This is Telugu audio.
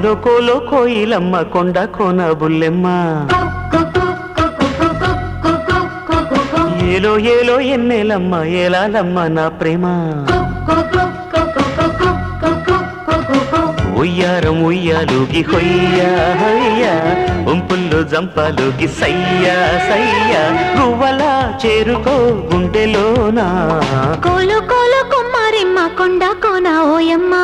కోలో కోలో కోయిలమ్మ కొండ కోన బుల్లెమ్మ ఏలో ఏలో ఎన్నెలమ్మ ఏలాలమ్మ నా ప్రేమ ఉయ్యారం ఉయ్యాలుగి హొయ్యా హొయ్యా ఉంపుల్లో జంపాలుగి సయ్యా సయ్యా గువ్వలా చేరుకో గుండెలోనా కోలో కోలో కుమ్మారిమ్మ కొండ కోన ఓయమ్మ